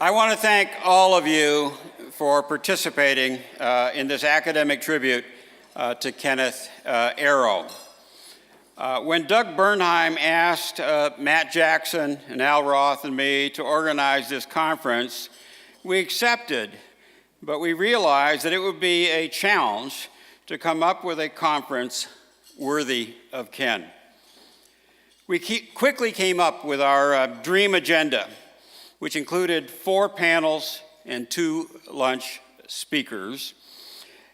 I want to thank all of you for participating in this academic tribute to Kenneth Arrow. When Doug Bernheim asked Matt Jackson and Al Roth and me to organize this conference, we accepted, but we realized that it would be a challenge to come up with a conference worthy of Ken. We quickly came up with our dream agenda, which included 4 panels and 2 lunch speakers.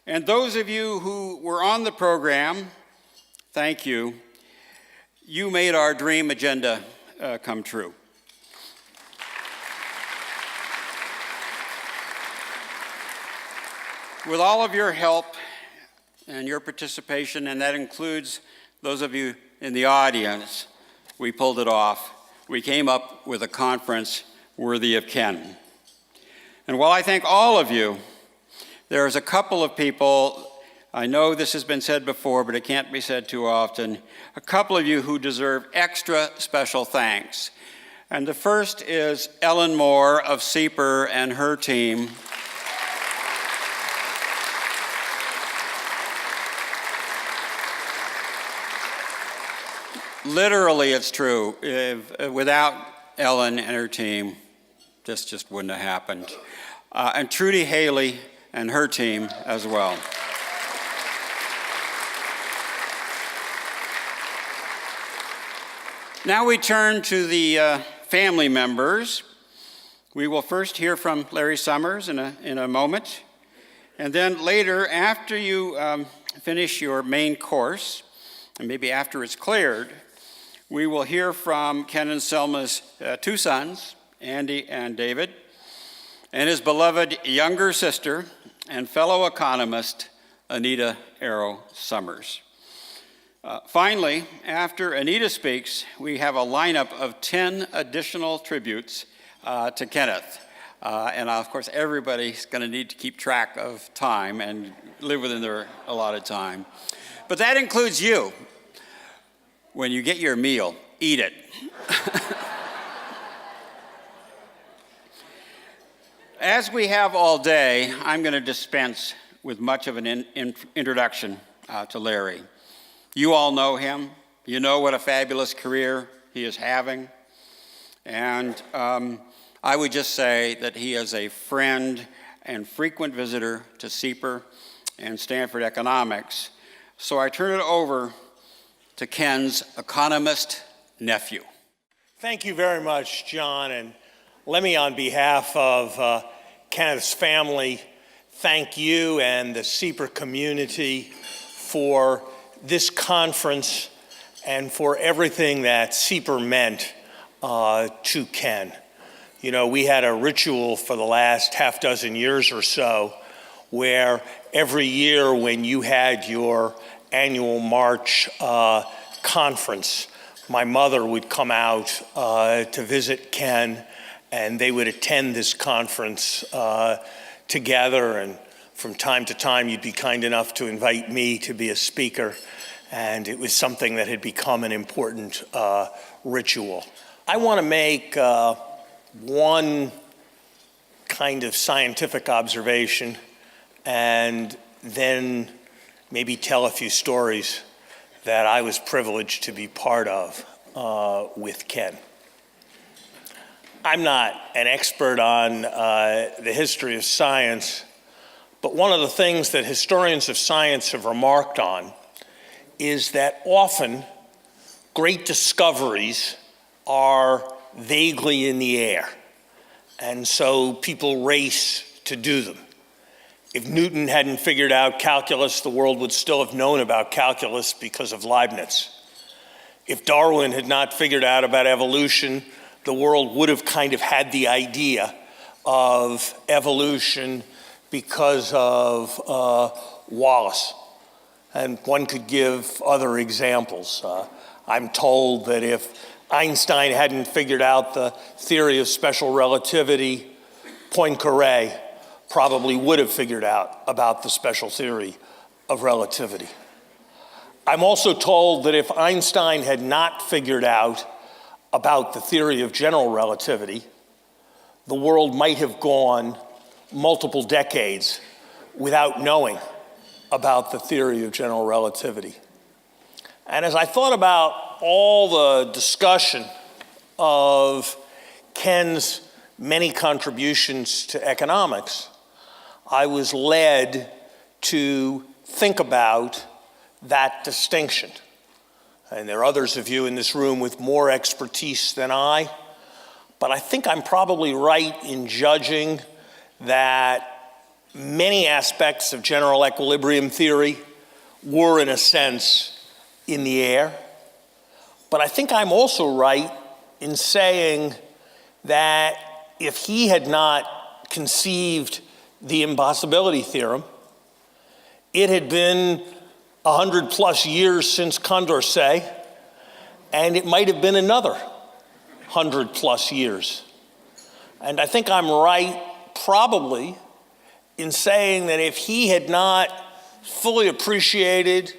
And those of you who were on the program, thank you. You made our dream agenda come true. With all of your help and your participation, and that includes those of you in the audience, we pulled it off. We came up with a conference worthy of Ken. And while I thank all of you, there's a couple of people, I know this has been said before, but it can't be said too often, a couple of you who deserve extra special thanks. And the first is Ellen Moore of CEPR and her team. Literally, it's true. Without Ellen and her team, this just wouldn't have happened. And Trudy Haley and her team as well. Now we turn to the family members. We will first hear from Larry Summers in a moment. And then later, after you finish your main course, and maybe after it's cleared, we will hear from Ken and Selma's 2 sons, Andy and David, and his beloved younger sister and fellow economist, Anita Arrow Summers. Finally, after Anita speaks, we have a lineup of 10 additional tributes to Kenneth. And of course, everybody's going to need to keep track of time and live within their allotted time. But that includes you. When you get your meal, eat it. As we have all day, I'm going to dispense with much of an introduction to Larry. You all know him. You know what a fabulous career he is having. And I would just say that he is a friend and frequent visitor to CEPR and Stanford Economics. So I turn it over to Ken's economist nephew. Thank you very much, John. And let me, on behalf of Kenneth's family, thank you and the CEPR community for this conference and for everything that CEPR meant to Ken. You know, we had a ritual for the last half dozen years or so where every year when you had your annual March conference, my mother would come out to visit Ken, and they would attend this conference together. And from time to time, you'd be kind enough to invite me to be a speaker, and it was something that had become an important ritual. I want to make one kind of scientific observation, and then maybe tell a few stories that I was privileged to be part of with Ken. I'm not an expert on the history of science, but one of the things that historians of science have remarked on is that often great discoveries are vaguely in the air, and so people race to do them. If Newton hadn't figured out calculus, the world would still have known about calculus because of Leibniz. If Darwin had not figured out about evolution, the world would have kind of had the idea of evolution because of Wallace. And one could give other examples. I'm told that if Einstein hadn't figured out the theory of special relativity, Poincaré probably would have figured out about the special theory of relativity. I'm also told that if Einstein had not figured out about the theory of general relativity, the world might have gone multiple decades without knowing about the theory of general relativity. And as I thought about all the discussion of Ken's many contributions to economics, I was led to think about that distinction. And there are others of you in this room with more expertise than I, but I think I'm probably right in judging that many aspects of general equilibrium theory were, in a sense, in the air. But I think I'm also right in saying that if he had not conceived the impossibility theorem, it had been 100 plus years since Condorcet, and it might have been another 100 plus years. And I think I'm right probably in saying that if he had not fully appreciated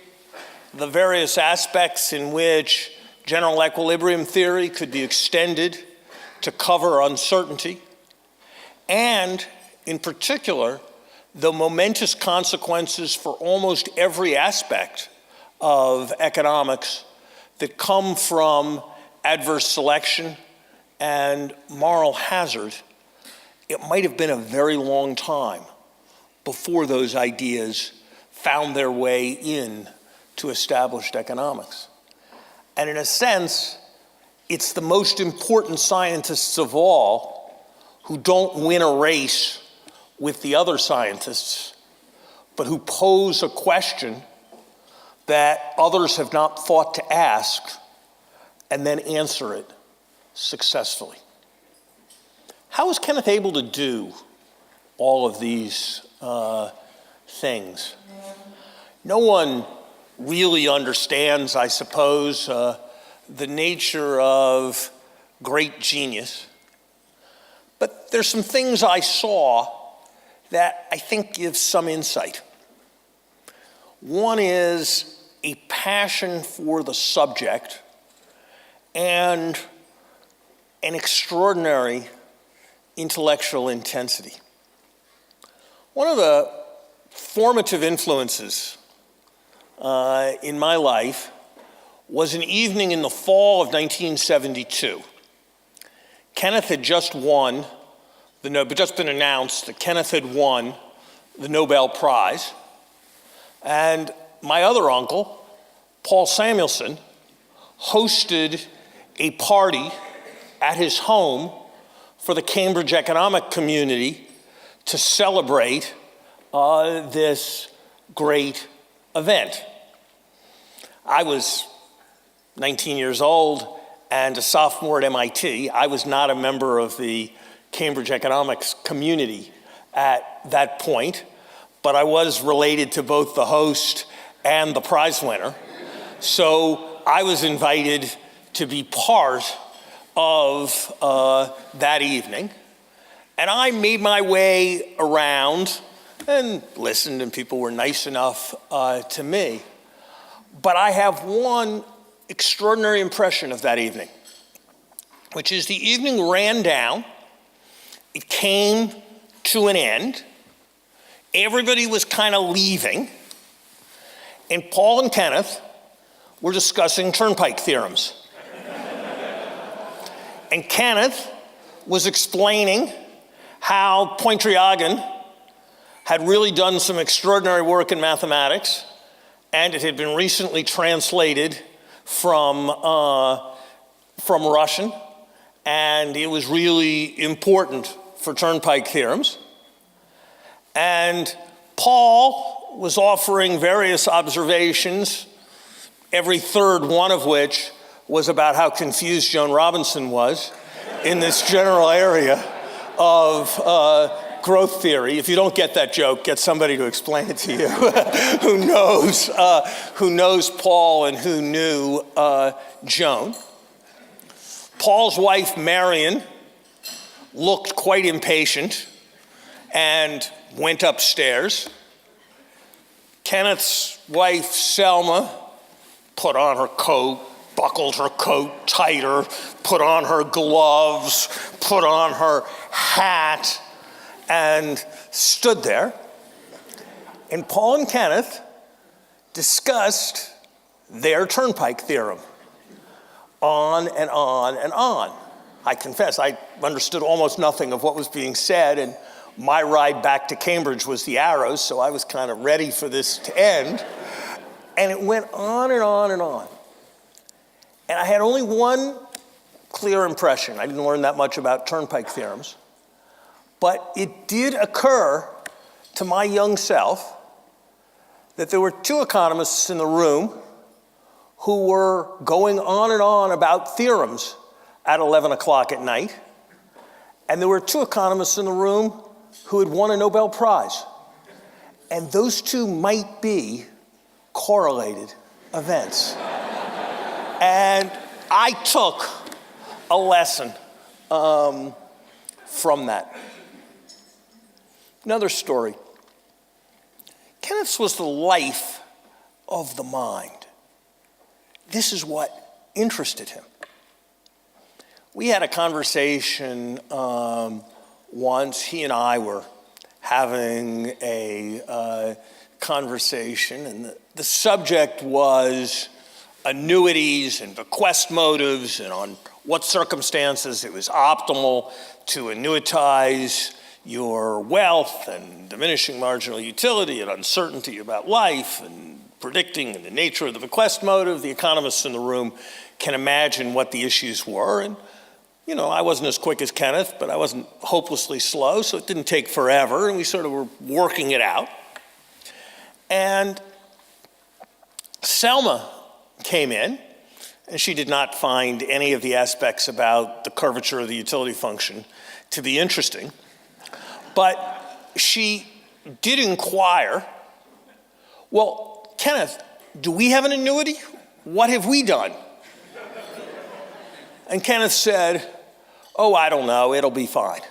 the various aspects in which general equilibrium theory could be extended to cover uncertainty, and in particular, the momentous consequences for almost every aspect of economics that come from adverse selection and moral hazard, it might have been a very long time before those ideas found their way in to established economics. And in a sense, it's the most important scientists of all who don't win a race with the other scientists, but who pose a question that others have not thought to ask and then answer it successfully. How was Kenneth able to do all of these things? No one really understands, I suppose, the nature of great genius. But there's some things I saw that I think give some insight. One is a passion for the subject and an extraordinary intellectual intensity. One of the formative influences in my life was an evening in the fall of 1972. Kenneth had just been announced that Kenneth had won the Nobel Prize. And my other uncle, Paul Samuelson, hosted a party at his home for the Cambridge economic community to celebrate this great event. I was 19 years old and a sophomore at MIT. I was not a member of the Cambridge economics community at that point, but I was related to both the host and the prize winner. So I was invited to be part of that evening. And I made my way around and listened, and people were nice enough to me. But I have one extraordinary impression of that evening, which is the evening ran down. It came to an end. Everybody was kind of leaving. And Paul and Kenneth were discussing turnpike theorems. And Kenneth was explaining how Pointryagin had really done some extraordinary work in mathematics, and it had been recently translated from Russian, and it was really important for turnpike theorems. And Paul was offering various observations, every third one of which was about how confused Joan Robinson was in this general area of growth theory. If you don't get that joke, get somebody to explain it to you who knows Paul and who knew Joan. Paul's wife, Marion, looked quite impatient and went upstairs. Kenneth's wife, Selma, put on her coat, buckled her coat tighter, put on her gloves, put on her hat, and stood there. And Paul and Kenneth discussed their turnpike theorem on and on and on. I confess, I understood almost nothing of what was being said, and my ride back to Cambridge was the Arrows, so I was kind of ready for this to end. And it went on and on and on. And I had only one clear impression. I didn't learn that much about turnpike theorems, but it did occur to my young self that there were two economists in the room who were going on and on about theorems at 11 o'clock at night. And there were two economists in the room who had won a Nobel Prize. And those two might be correlated events. And I took a lesson from that. Another story. Kenneth's was the life of the mind. This is what interested him. We had a conversation once. He and I were having a conversation, and the subject was annuities and bequest motives, and on what circumstances it was optimal to annuitize your wealth, and diminishing marginal utility, and uncertainty about life, and predicting the nature of the bequest motive. The economists in the room can imagine what the issues were. And, you know, I wasn't as quick as Kenneth, but I wasn't hopelessly slow, so it didn't take forever, and we sort of were working it out. And Selma came in, and she did not find any of the aspects about the curvature of the utility function to be interesting. But she did inquire, well, Kenneth, do we have an annuity? What have we done? And Kenneth said, oh, I don't know, it'll be fine.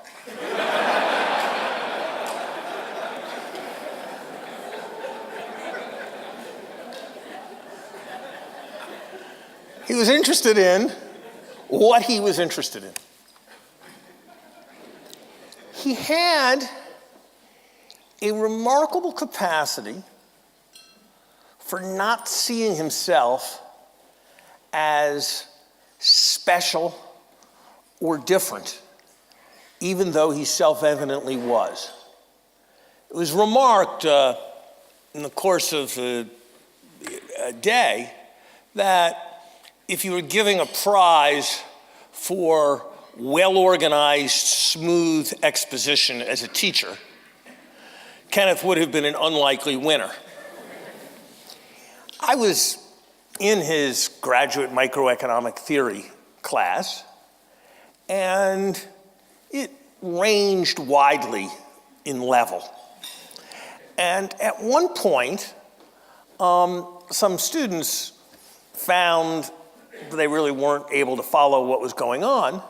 He was interested in what he was interested in. He had a remarkable capacity for not seeing himself as special or different, even though he self-evidently was. It was remarked in the course of a day that if you were giving a prize for well-organized, smooth exposition as a teacher, Kenneth would have been an unlikely winner. I was in his graduate microeconomic theory class, and it ranged widely in level. And at one point, some students found they really weren't able to follow what was going on,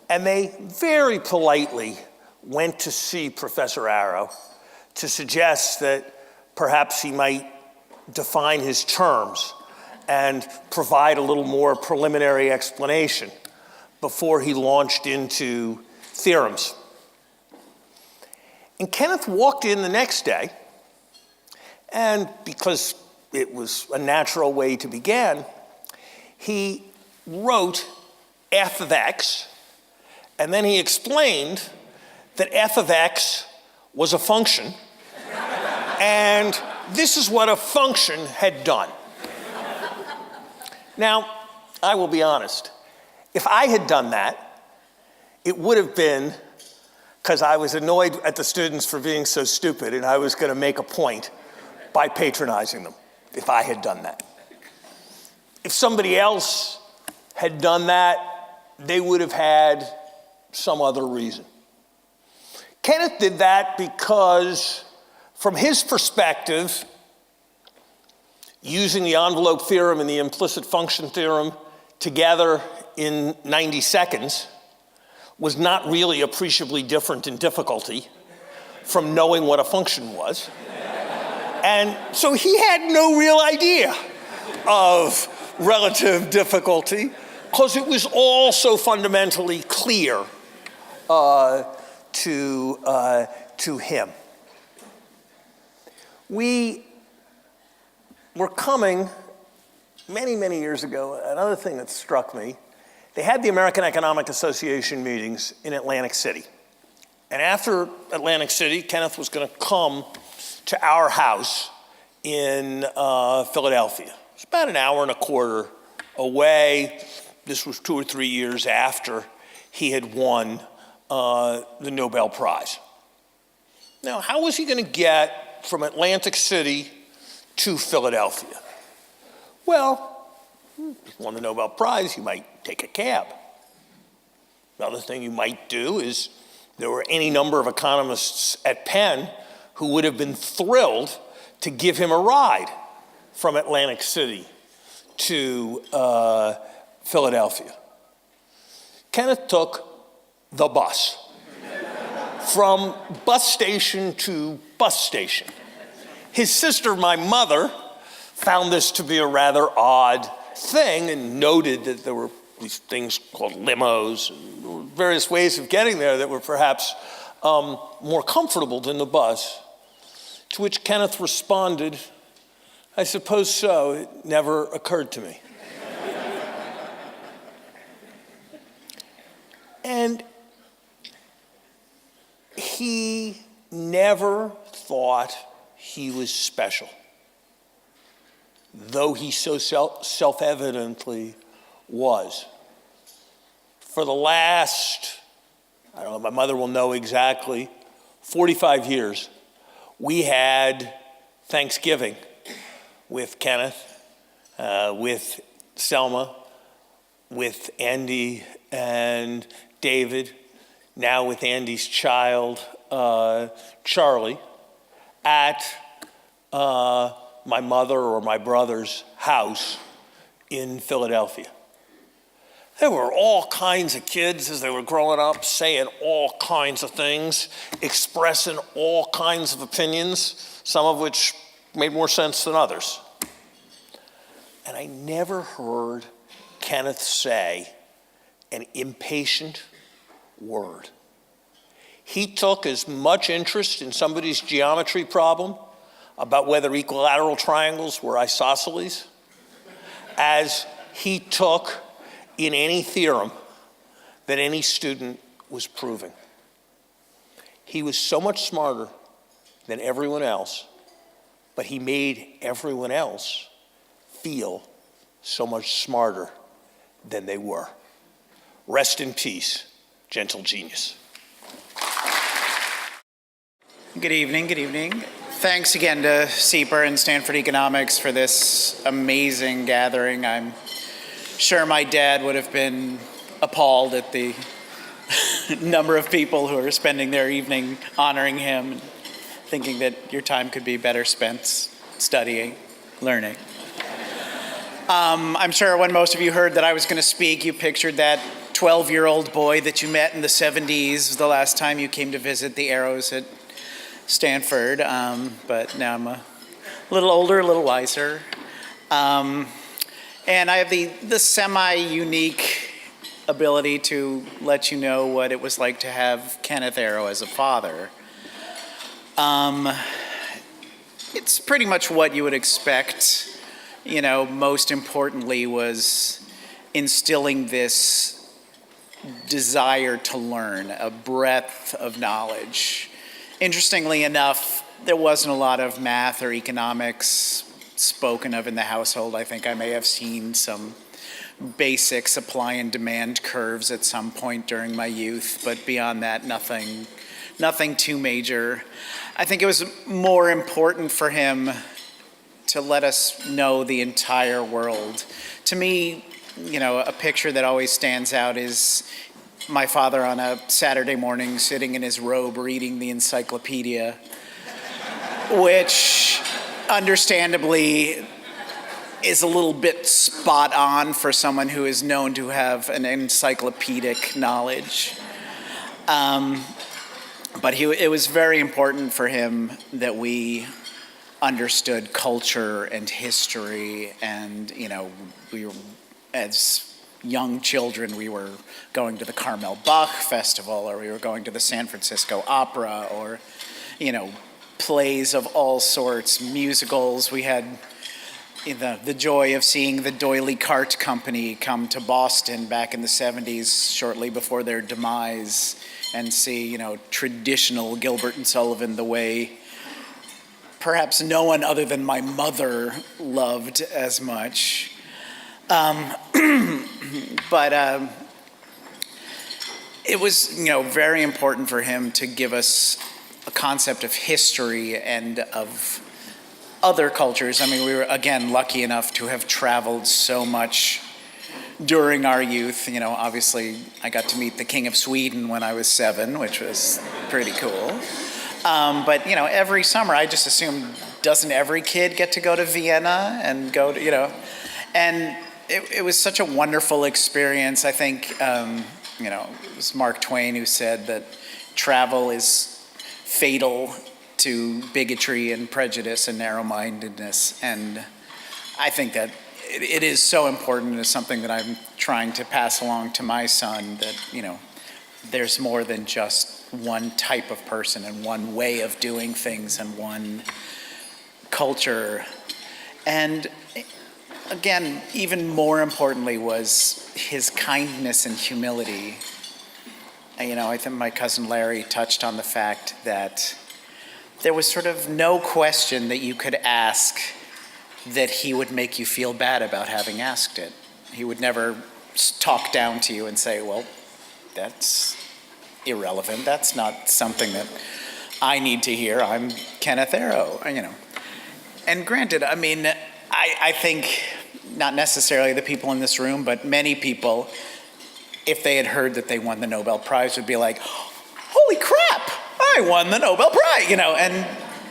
and they very politely went to see Professor Arrow to suggest that perhaps he might define his terms and provide a little more preliminary explanation before he launched into theorems. And Kenneth walked in the next day, and because it was a natural way to begin, he wrote f of x, and then he explained that f of x was a function, and this is what a function had done. Now, I will be honest. If I had done that, it would have been because I was annoyed at the students for being so stupid, and I was going to make a point by patronizing them if I had done that. If somebody else had done that, they would have had some other reason. Kenneth did that because, from his perspective, using the envelope theorem and the implicit function theorem together in 90 seconds was not really appreciably different in difficulty from knowing what a function was. And so he had no real idea of relative difficulty, because it was all so fundamentally clear to him. We were coming many, many years ago. Another thing that struck me, they had the American Economic Association meetings in Atlantic City. And after Atlantic City, Kenneth was going to come to our house in Philadelphia. It's about an hour and a quarter away. This was 2 or 3 years after he had won the Nobel Prize. Now, how was he going to get from Atlantic City to Philadelphia? Well, if you won the Nobel Prize, you might take a cab. Another thing you might do is, there were any number of economists at Penn who would have been thrilled to give him a ride from Atlantic City to Philadelphia. Kenneth took the bus from bus station to bus station. His sister, my mother, found this to be a rather odd thing and noted that there were these things called limos and various ways of getting there that were perhaps more comfortable than the bus. To which Kenneth responded, "I suppose so. It never occurred to me." And he never thought he was special, though he so self-evidently was. For the last, I don't know, my mother will know exactly, 45 years, we had Thanksgiving with Kenneth, with Selma, with Andy and David, now with Andy's child, Charlie, at my mother or my brother's house in Philadelphia. There were all kinds of kids as they were growing up saying all kinds of things, expressing all kinds of opinions, some of which made more sense than others. And I never heard Kenneth say an impatient word. He took as much interest in somebody's geometry problem about whether equilateral triangles were isosceles as he took in any theorem that any student was proving. He was so much smarter than everyone else, but he made everyone else feel so much smarter than they were. Rest in peace, gentle genius. Good evening, good evening. Thanks again to CEPR and Stanford Economics for this amazing gathering. I'm sure my dad would have been appalled at the number of people who are spending their evening honoring him and thinking that your time could be better spent studying, learning. I'm sure when most of you heard that I was going to speak, you pictured that 12-year-old boy that you met in the 70s the last time you came to visit the Arrows at Stanford, but now I'm a little older, a little wiser. And I have the semi-unique ability to let you know what it was like to have Kenneth Arrow as a father. It's pretty much what you would expect. You know, most importantly was instilling this desire to learn, a breadth of knowledge. Interestingly enough, there wasn't a lot of math or economics spoken of in the household. I think I may have seen some basic supply and demand curves at some point during my youth, but beyond that, nothing too major. I think it was more important for him to let us know the entire world. To me, you know, a picture that always stands out is my father on a Saturday morning sitting in his robe reading the encyclopedia, which understandably is a little bit spot on for someone who is known to have an encyclopedic knowledge. But it was very important for him that we understood culture and history, and we were, as young children, we were going to the Carmel Bach Festival, or we were going to the San Francisco Opera, or plays of all sorts, musicals. We had the joy of seeing the Doily Cart Company come to Boston back in the 70s, shortly before their demise, and see, traditional Gilbert and Sullivan the way perhaps no one other than my mother loved as much. But it was, very important for him to give us a concept of history and of other cultures. I mean, we were, again, lucky enough to have traveled so much during our youth. Obviously, I got to meet the King of Sweden when I was 7, which was pretty cool. But, every summer, I just assumed, doesn't every kid get to go to Vienna and go to, and it was such a wonderful experience. I think, it was Mark Twain who said that travel is fatal to bigotry and prejudice and narrow-mindedness. And I think that it is so important, and it's something that I'm trying to pass along to my son, that, there's more than just one type of person and one way of doing things and one culture. And again, even more importantly was his kindness and humility. I think my cousin Larry touched on the fact that there was sort of no question that you could ask that he would make you feel bad about having asked it. He would never talk down to you and say, well, that's irrelevant. That's not something that I need to hear. I'm Kenneth Arrow, And granted, I think not necessarily the people in this room, but many people, if they had heard that they won the Nobel Prize, would be like, holy crap, I won the Nobel Prize, and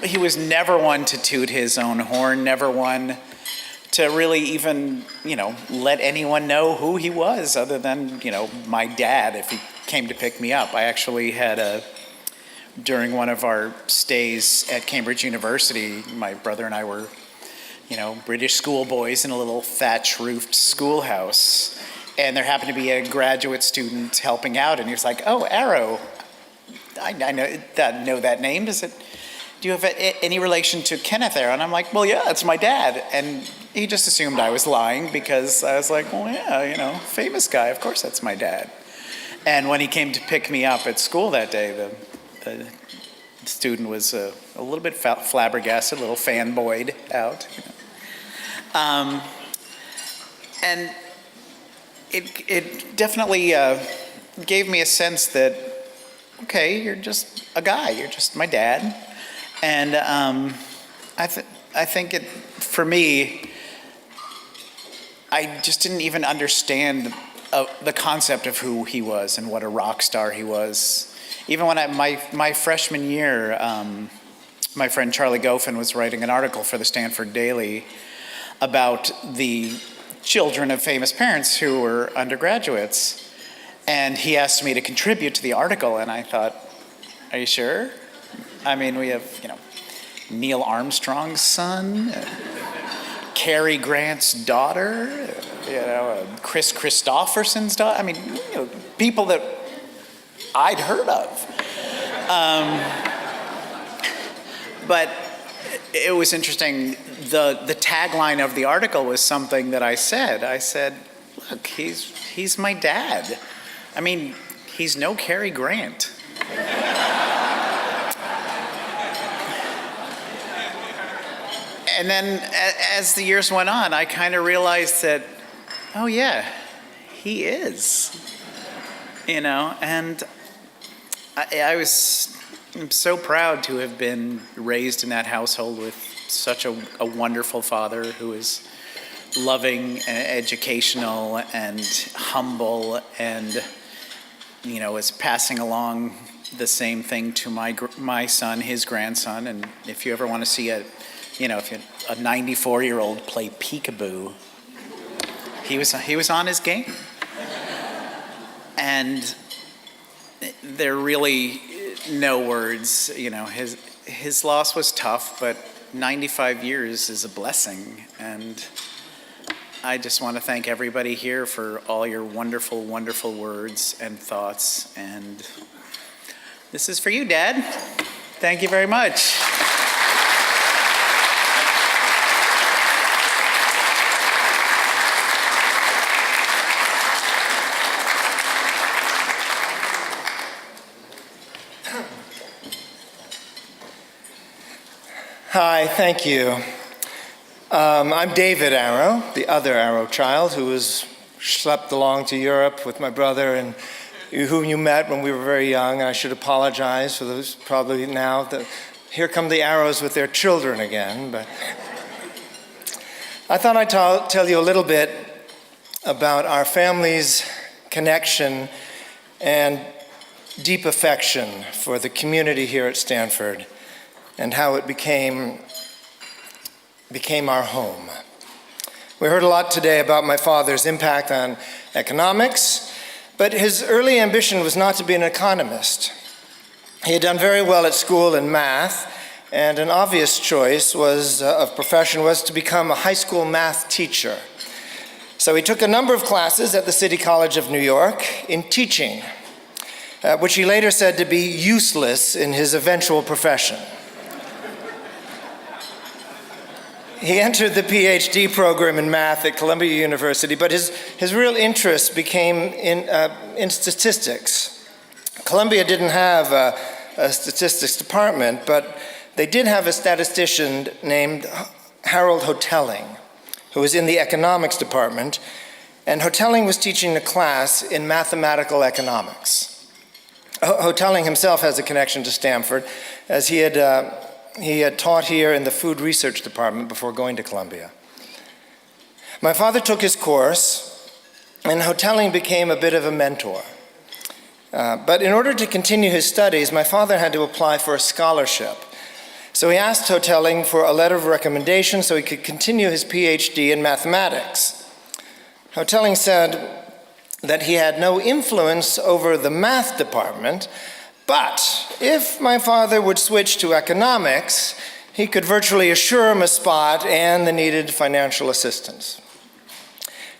he was never one to toot his own horn, never one to really even, let anyone know who he was other than, my dad, if he came to pick me up. I actually had during one of our stays at Cambridge University, my brother and I were, British schoolboys in a little thatch-roofed schoolhouse. And there happened to be a graduate student helping out, and he was like, oh, Arrow, I know that name. Do you have any relation to Kenneth Arrow? And I'm like, well, yeah, it's my dad. And he just assumed I was lying, because I was like, well, yeah, famous guy, of course that's my dad. And when he came to pick me up at school that day, the student was a little bit flabbergasted, a little fanboyed out. And it definitely gave me a sense that, okay, you're just a guy, you're just my dad. And I think for me, I just didn't even understand the concept of who he was and what a rock star he was. Even when my freshman year, my friend Charlie Goffin was writing an article for the Stanford Daily about the children of famous parents who were undergraduates. And he asked me to contribute to the article, and I thought, are you sure? We have, Neil Armstrong's son, Cary Grant's daughter, Chris Christopherson's daughter. People that I'd heard of. But it was interesting. The tagline of the article was something that I said. I said, look, he's my dad. He's no Cary Grant. And then as the years went on, I kind of realized that, oh yeah, he is. And I'm so proud to have been raised in that household with such a wonderful father who is loving and educational and humble, and is passing along the same thing to my son, his grandson. And if you ever want to see a 94-year-old play peekaboo, he was on his game. And there are really no words. His loss was tough, but 95 years is a blessing, and I just want to thank everybody here for all your wonderful, wonderful words and thoughts, and this is for you, Dad. Thank you very much. Hi, thank you. I'm David Arrow, the other Arrow child who was schlepped along to Europe with my brother and whom you met when we were very young. I should apologize for those probably now. Here come the Arrows with their children again. But I thought I'd tell you a little bit about our family's connection and deep affection for the community here at Stanford, and how it became our home. We heard a lot today about my father's impact on economics, but his early ambition was not to be an economist. He had done very well at school in math, and an obvious choice of profession was to become a high school math teacher. So he took a number of classes at the City College of New York in teaching, which he later said to be useless in his eventual profession. He entered the PhD program in math at Columbia University, but his real interest became in statistics. Columbia didn't have a statistics department, but they did have a statistician named Harold Hotelling, who was in the economics department, and Hotelling was teaching a class in mathematical economics. Hotelling himself has a connection to Stanford, as he had taught here in the food research department before going to Columbia. My father took his course, and Hotelling became a bit of a mentor. But in order to continue his studies, my father had to apply for a scholarship. So he asked Hotelling for a letter of recommendation so he could continue his PhD in mathematics. Hotelling said that he had no influence over the math department, but if my father would switch to economics, he could virtually assure him a spot and the needed financial assistance.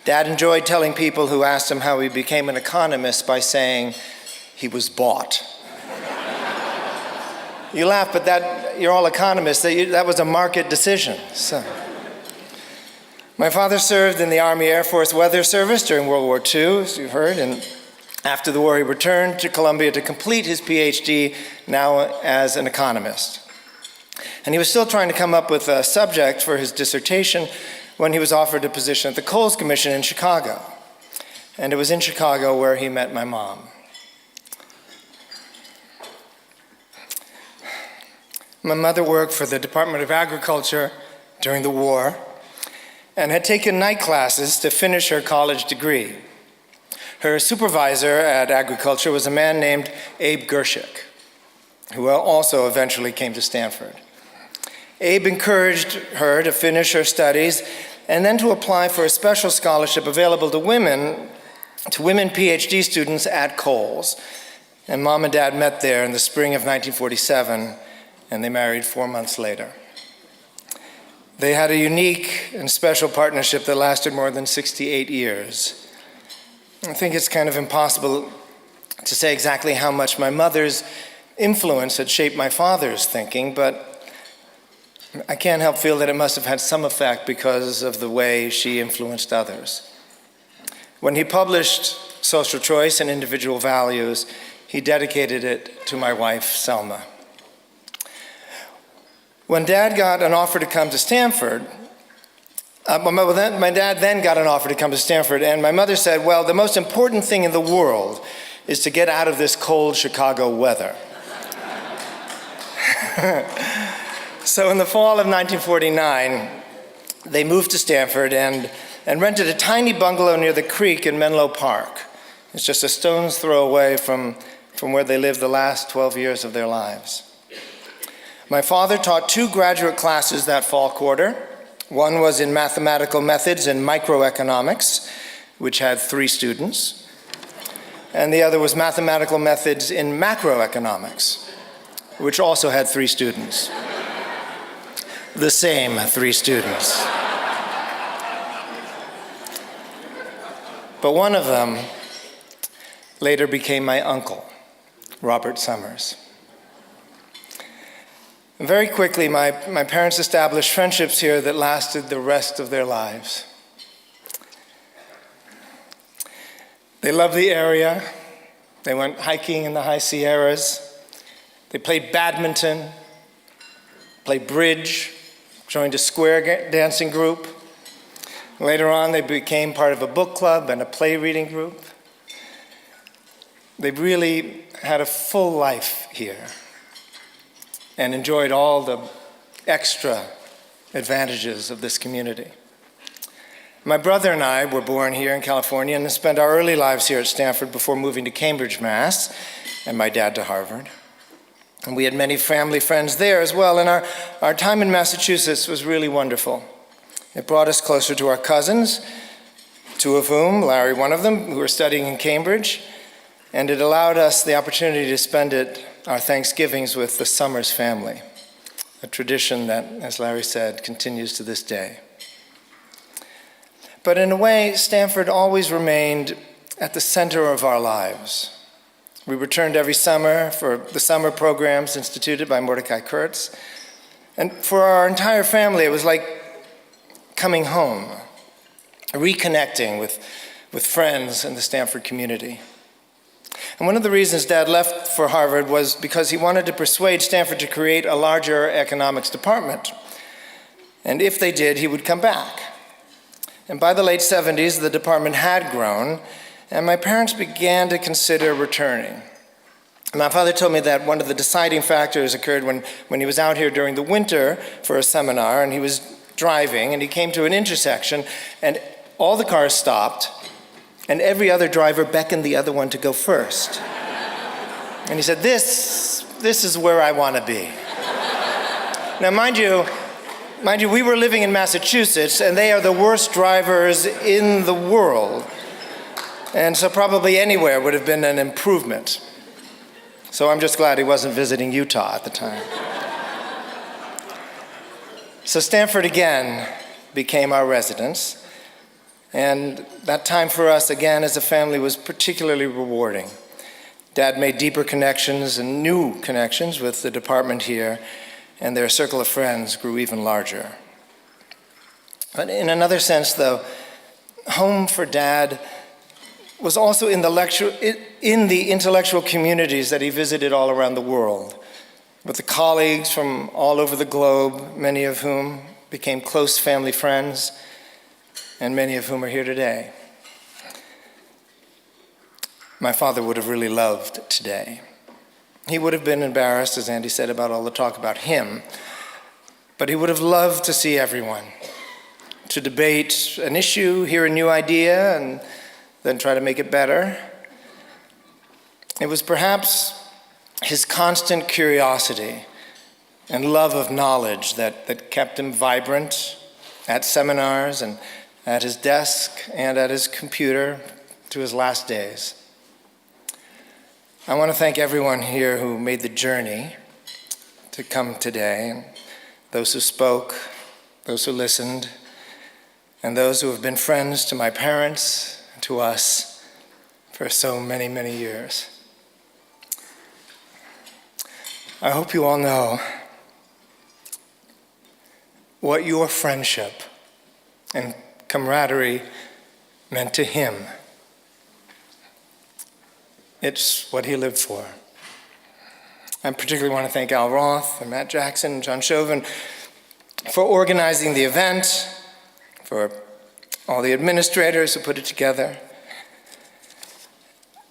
Dad enjoyed telling people who asked him how he became an economist by saying he was bought. You laugh, but you're all economists. That was a market decision. So, my father served in the Army Air Force Weather Service during World War II, as you've heard, and after the war, he returned to Columbia to complete his PhD, now as an economist. And he was still trying to come up with a subject for his dissertation when he was offered a position at the Coles Commission in Chicago. And it was in Chicago where he met my mom. My mother worked for the Department of Agriculture during the war and had taken night classes to finish her college degree. Her supervisor at agriculture was a man named Abe Gershik, who also eventually came to Stanford. Abe encouraged her to finish her studies and then to apply for a special scholarship available to women PhD students at Coles. And Mom and Dad met there in the spring of 1947, and they married 4 months later. They had a unique and special partnership that lasted more than 68 years. I think it's kind of impossible to say exactly how much my mother's influence had shaped my father's thinking, but I can't help feel that it must have had some effect because of the way she influenced others. When he published Social Choice and Individual Values, he dedicated it to my wife, Selma. When Dad got an offer to come to Stanford, my dad then got an offer to come to Stanford, and my mother said, well, the most important thing in the world is to get out of this cold Chicago weather. So in the fall of 1949, they moved to Stanford and rented a tiny bungalow near the creek in Menlo Park. It's just a stone's throw away from where they lived the last 12 years of their lives. My father taught 2 graduate classes that fall quarter. One was in mathematical methods and microeconomics, which had 3 students. And the other was mathematical methods in macroeconomics, which also had 3 students. the same 3 students. But one of them later became my uncle, Robert Summers. And very quickly, my parents established friendships here that lasted the rest of their lives. They loved the area. They went hiking in the high Sierras. They played badminton, played bridge, joined a square dancing group. Later on, they became part of a book club and a play reading group. They really had a full life here and enjoyed all the extra advantages of this community. My brother and I were born here in California and spent our early lives here at Stanford before moving to Cambridge, Mass, and my dad to Harvard. And we had many family friends there as well, and our time in Massachusetts was really wonderful. It brought us closer to our cousins, 2 of whom, Larry one of them, who were studying in Cambridge, and it allowed us the opportunity to spend our Thanksgivings with the Summers family, a tradition that, as Larry said, continues to this day. But in a way, Stanford always remained at the center of our lives. We returned every summer for the summer programs instituted by Mordecai Kurtz. And for our entire family, it was like coming home, reconnecting with friends in the Stanford community. And one of the reasons Dad left for Harvard was because he wanted to persuade Stanford to create a larger economics department. And if they did, he would come back. And by the late 70s, the department had grown, and my parents began to consider returning. My father told me that one of the deciding factors occurred when he was out here during the winter for a seminar, and he was driving, and he came to an intersection, and all the cars stopped, and every other driver beckoned the other one to go first. And he said, this is where I want to be. Now, mind you, we were living in Massachusetts, and they are the worst drivers in the world. And so probably anywhere would have been an improvement. So I'm just glad he wasn't visiting Utah at the time. So Stanford again became our residence. And that time for us again as a family was particularly rewarding. Dad made deeper connections and new connections with the department here, and their circle of friends grew even larger. But in another sense, though, home for Dad was also in the intellectual communities that he visited all around the world, with the colleagues from all over the globe, many of whom became close family friends, and many of whom are here today. My father would have really loved today. He would have been embarrassed, as Andy said, about all the talk about him, but he would have loved to see everyone, to debate an issue, hear a new idea, and then try to make it better. It was perhaps his constant curiosity and love of knowledge that kept him vibrant at seminars and at his desk and at his computer to his last days. I want to thank everyone here who made the journey to come today, and those who spoke, those who listened, and those who have been friends to my parents and to us for so many, many years. I hope you all know what your friendship and camaraderie meant to him. It's what he lived for. I particularly want to thank Al Roth and Matt Jackson and John Chauvin for organizing the event, for all the administrators who put it together.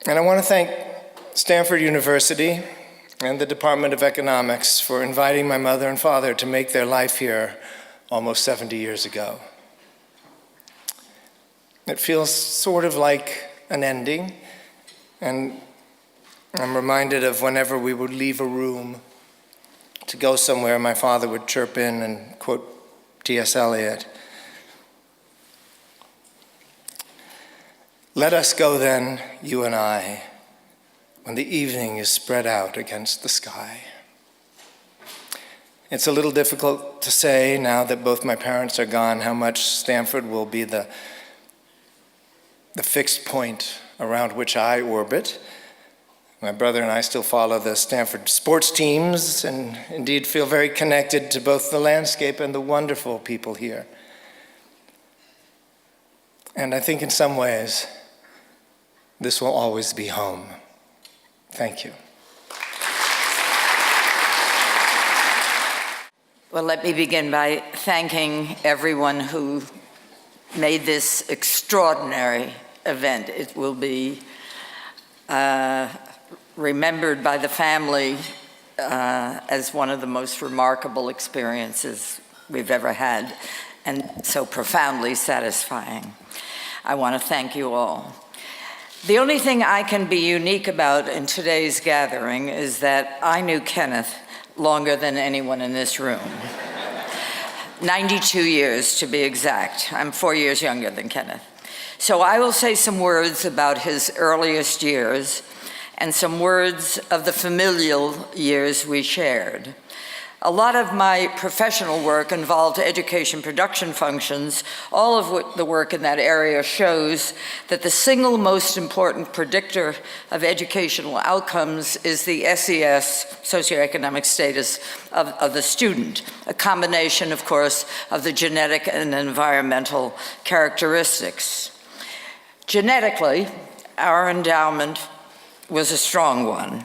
And I want to thank Stanford University and the Department of Economics for inviting my mother and father to make their life here almost 70 years ago. It feels sort of like an ending, and I'm reminded of whenever we would leave a room to go somewhere, my father would chirp in and quote T.S. Eliot. Let us go then, you and I, when the evening is spread out against the sky. It's a little difficult to say now that both my parents are gone how much Stanford will be the fixed point around which I orbit. My brother and I still follow the Stanford sports teams and indeed feel very connected to both the landscape and the wonderful people here. And I think in some ways, this will always be home. Thank you. Well, let me begin by thanking everyone who made this extraordinary event. It will be remembered by the family as one of the most remarkable experiences we've ever had, and so profoundly satisfying. I want to thank you all. The only thing I can be unique about in today's gathering is that I knew Kenneth longer than anyone in this room. 92 years to be exact. I'm 4 years younger than Kenneth. So I will say some words about his earliest years and some words of the familial years we shared. A lot of my professional work involved education production functions. All of the work in that area shows that the single most important predictor of educational outcomes is the SES, socioeconomic status of the student, a combination, of course, of the genetic and environmental characteristics. Genetically, our endowment was a strong one.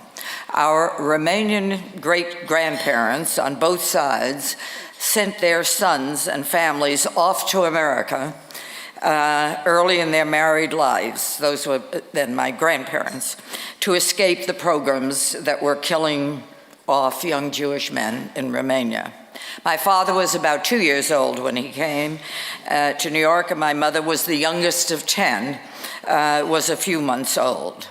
Our Romanian great-grandparents on both sides sent their sons and families off to America early in their married lives, those were then my grandparents, to escape the pogroms that were killing off young Jewish men in Romania. My father was about 2 years old when he came to New York, and my mother was the youngest of 10, was a few months old.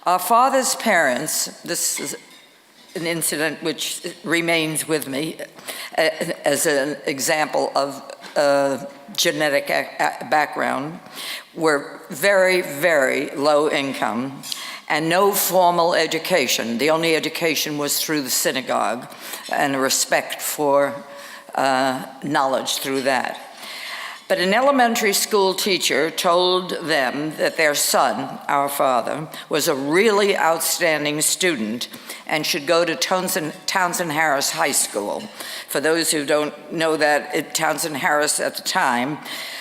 Our father's parents, this is an incident which remains with me as an example of genetic background, were very, very low income and no formal education. The only education was through the synagogue and a respect for knowledge through that. But an elementary school teacher told them that their son, our father, was a really outstanding student and should go to Townsend Harris High School. For those who don't know that, Townsend Harris at the time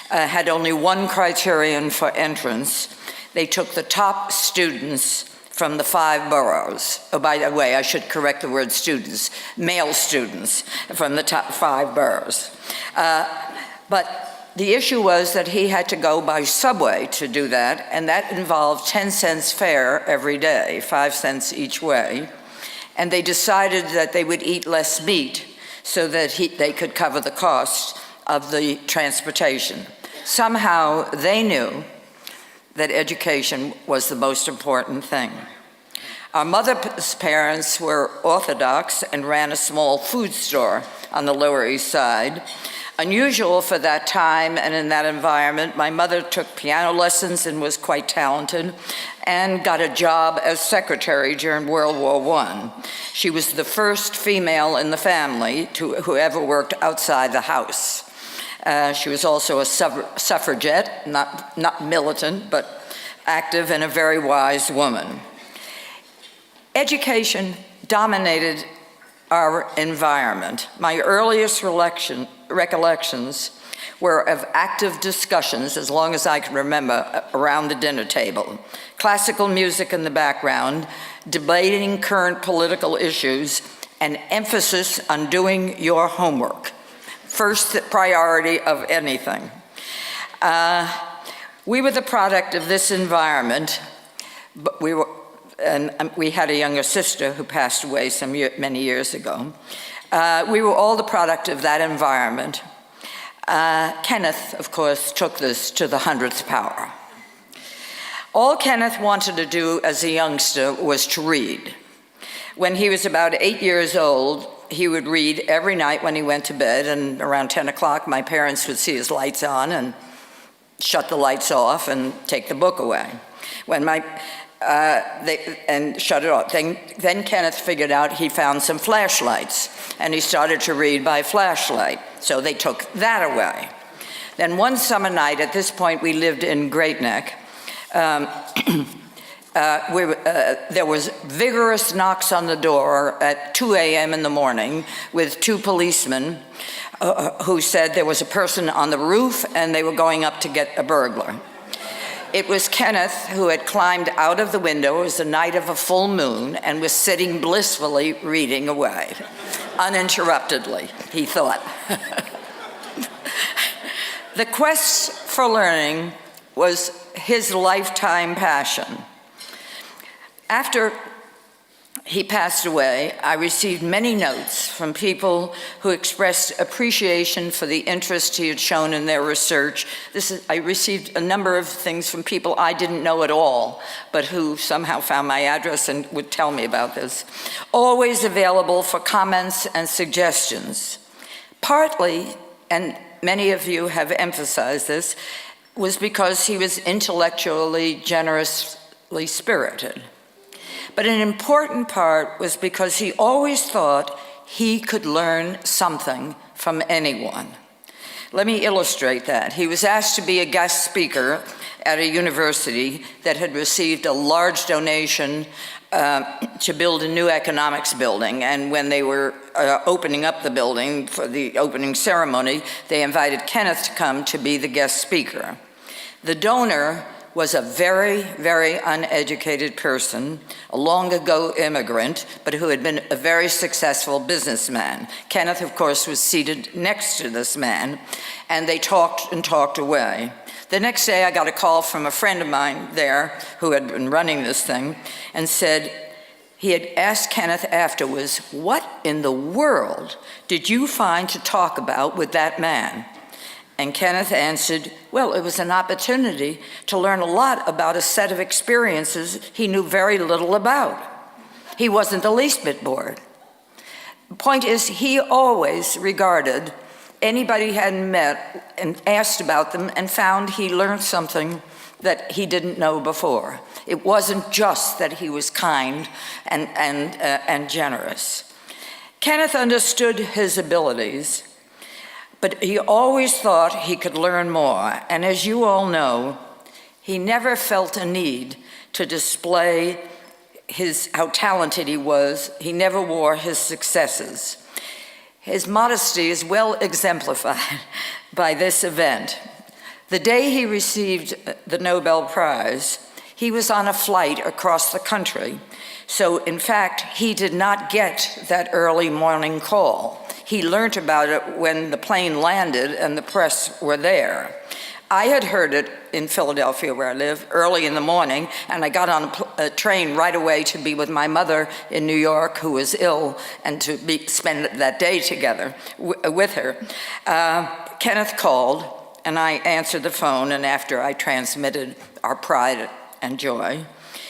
had only one criterion for entrance. They took the top students from the 5 boroughs. Oh, by the way, I should correct the word students, male students from the top 5 boroughs. But the issue was that he had to go by subway to do that, and that involved 10 cents fare every day, 5 cents each way. And they decided that they would eat less meat so that they could cover the cost of the transportation. Somehow they knew that education was the most important thing. Our mother's parents were Orthodox and ran a small food store on the Lower East Side. Unusual for that time and in that environment, my mother took piano lessons and was quite talented and got a job as secretary during World War I. She was the first female in the family who ever worked outside the house. She was also a suffragette, not militant, but active and a very wise woman. Education dominated our environment. My earliest recollections were of active discussions, as long as I can remember, around the dinner table. Classical music in the background, debating current political issues, and emphasis on doing your homework. First priority of anything. We were the product of this environment, but we had a younger sister who passed away many years ago. We were all the product of that environment. Kenneth, of course, took this to the 100th power. All Kenneth wanted to do as a youngster was to read. When he was about 8 years old, he would read every night when he went to bed, and around 10 o'clock, my parents would see his lights on and shut the lights off and take the book away. When my and shut it off. Then Kenneth figured out he found some flashlights, and he started to read by flashlight. So they took that away. Then one summer night, at this point we lived in Great Neck, there was vigorous knocks on the door at 2 a.m. in the morning with two policemen who said there was a person on the roof and they were going up to get a burglar. It was Kenneth who had climbed out of the window. It was the night of a full moon and was sitting blissfully reading away, uninterruptedly, he thought. The quest for learning was his lifetime passion. After he passed away, I received many notes from people who expressed appreciation for the interest he had shown in their research. I received a number of things from people I didn't know at all, but who somehow found my address and would tell me about this. Always available for comments and suggestions. Partly, and many of you have emphasized this, was because he was intellectually generously spirited. But an important part was because he always thought he could learn something from anyone. Let me illustrate that. He was asked to be a guest speaker at a university that had received a large donation to build a new economics building. And when they were opening up the building for the opening ceremony, they invited Kenneth to come to be the guest speaker. The donor was a very, very uneducated person, a long-ago immigrant, but who had been a very successful businessman. Kenneth, of course, was seated next to this man, and they talked and talked away. The next day, I got a call from a friend of mine there who had been running this thing and said he had asked Kenneth afterwards, "What in the world did you find to talk about with that man?" And Kenneth answered, well, it was an opportunity to learn a lot about a set of experiences he knew very little about. He wasn't the least bit bored. The point is, he always regarded anybody he hadn't met and asked about them and found he learned something that he didn't know before. It wasn't just that he was kind and generous. Kenneth understood his abilities, but he always thought he could learn more. And as you all know, he never felt a need to display how talented he was. He never wore his successes. His modesty is well exemplified by this event. The day he received the Nobel Prize, he was on a flight across the country. So in fact, he did not get that early morning call. He learned about it when the plane landed and the press were there. I had heard it in Philadelphia, where I live, early in the morning, and I got on a train right away to be with my mother in New York, who was ill, and to spend that day together with her. Kenneth called, and I answered the phone, and after I transmitted our pride and joy,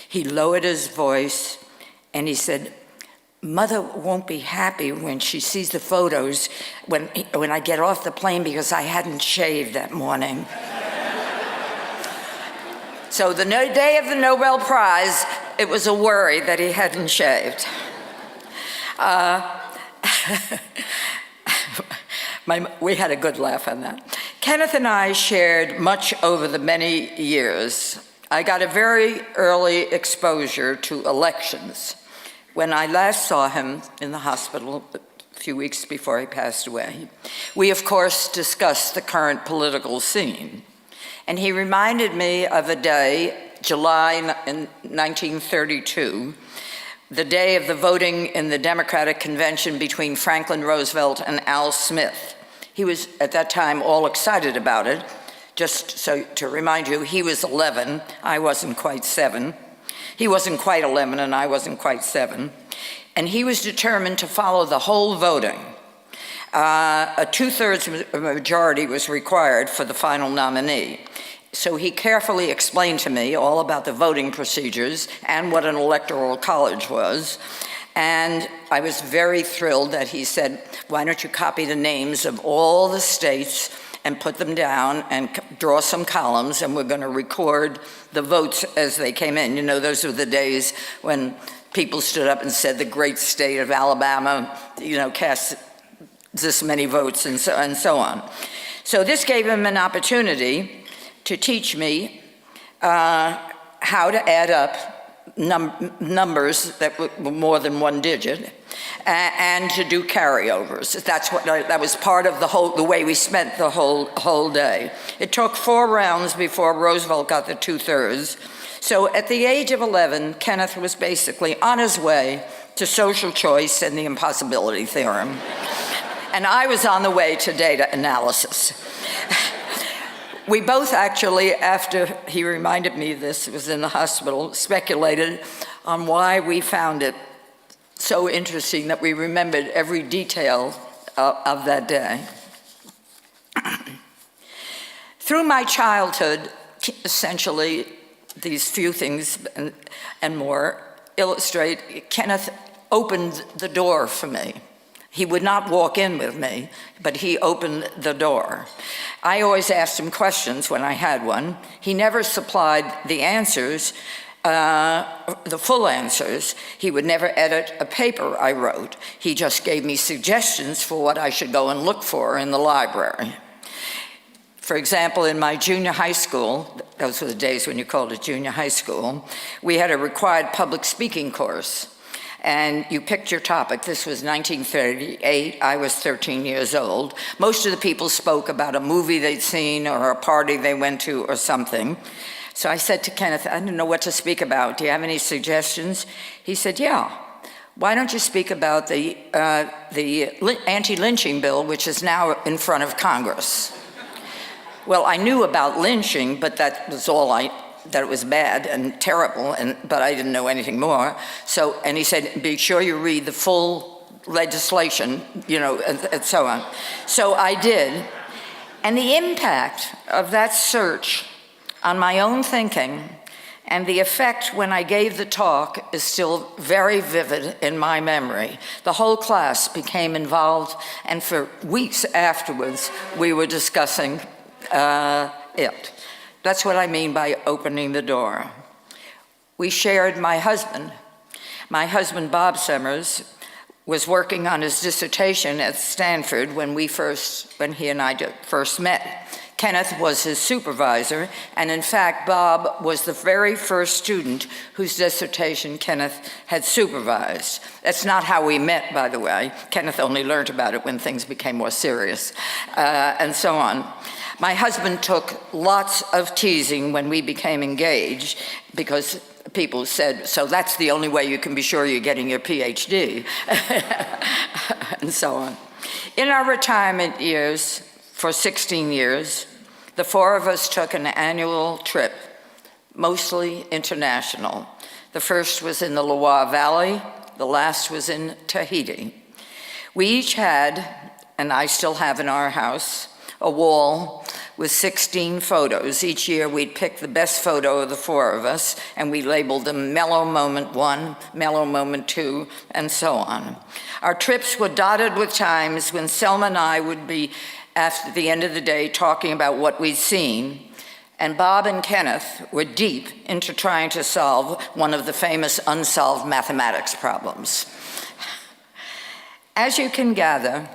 he lowered his voice and he said, "Mother won't be happy when she sees the photos when I get off the plane because I hadn't shaved that morning." So the day of the Nobel Prize, it was a worry that he hadn't shaved. We had a good laugh on that. Kenneth and I shared much over the many years. I got a very early exposure to elections. When I last saw him in the hospital a few weeks before he passed away, we of course discussed the current political scene. And he reminded me of a day, July in 1932, the day of the voting in the Democratic Convention between Franklin Roosevelt and Al Smith. He was at that time all excited about it. Just so to remind you, he was 11, I wasn't quite 7. He wasn't quite 11 and I wasn't quite 7. And he was determined to follow the whole voting. A 2/3 majority was required for the final nominee. So he carefully explained to me all about the voting procedures and what an electoral college was. And I was very thrilled that he said, "Why don't you copy the names of all the states and put them down and draw some columns, and we're going to record the votes as they came in. You know, those were the days when people stood up and said the great state of Alabama, you know, cast this many votes and so on. So this gave him an opportunity to teach me how to add up numbers that were more than one digit, and to do carryovers. That was part of the way we spent the whole day. It took 4 rounds before Roosevelt got the 2/3. So at the age of 11, Kenneth was basically on his way to social choice and the impossibility theorem. And I was on the way to data analysis. We both actually, after he reminded me of this, it was in the hospital, speculated on why we found it so interesting that we remembered every detail of that day. Through my childhood, essentially, these few things and more illustrate Kenneth opened the door for me. He would not walk in with me, but he opened the door. I always asked him questions when I had one. He never supplied the answers, the full answers. He would never edit a paper I wrote. He just gave me suggestions for what I should go and look for in the library. For example, in my junior high school, those were the days when you called it junior high school, we had a required public speaking course. And you picked your topic. This was 1938. I was 13 years old. Most of the people spoke about a movie they'd seen or a party they went to or something. So I said to Kenneth, I didn't know what to speak about. Do you have any suggestions? He said, yeah. Why don't you speak about the anti-lynching bill, which is now in front of Congress? Well, I knew about lynching, but that was all that it was bad and terrible, but I didn't know anything more. So, and he said, be sure you read the full legislation, you know, and so on. So I did. And the impact of that search on my own thinking and the effect when I gave the talk is still very vivid in my memory. The whole class became involved, and for weeks afterwards, we were discussing it. That's what I mean by opening the door. We shared my husband. My husband, Bob Summers, was working on his dissertation at Stanford when he and I first met. Kenneth was his supervisor, and in fact, Bob was the very first student whose dissertation Kenneth had supervised. That's not how we met, by the way. Kenneth only learned about it when things became more serious, and so on. My husband took lots of teasing when we became engaged because people said, so that's the only way you can be sure you're getting your PhD, and so on. In our retirement years, for 16 years, the 4 of us took an annual trip, mostly international. The first was in the Loire Valley, the last was in Tahiti. We each had, and I still have in our house, a wall with 16 photos. Each year we'd pick the best photo of the 4 of us, and we labeled them Mellow Moment 1, Mellow Moment 2, and so on. Our trips were dotted with times when Selma and I would be, after the end of the day, talking about what we'd seen, and Bob and Kenneth were deep into trying to solve one of the famous unsolved mathematics problems. As you can gather,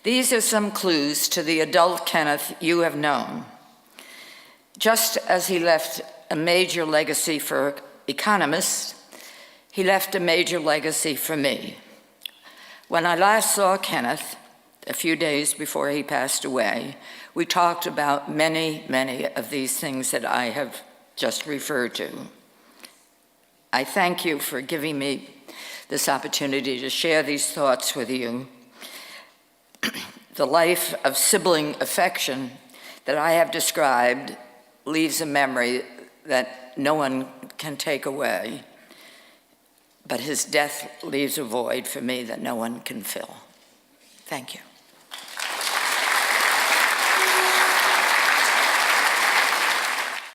these are some clues to the adult Kenneth you have known. Just as he left a major legacy for economists, he left a major legacy for me. When I last saw Kenneth, a few days before he passed away, we talked about many, many of these things that I have just referred to. I thank you for giving me this opportunity to share these thoughts with you. The life of sibling affection that I have described leaves a memory that no one can take away, but his death leaves a void for me that no one can fill. Thank you.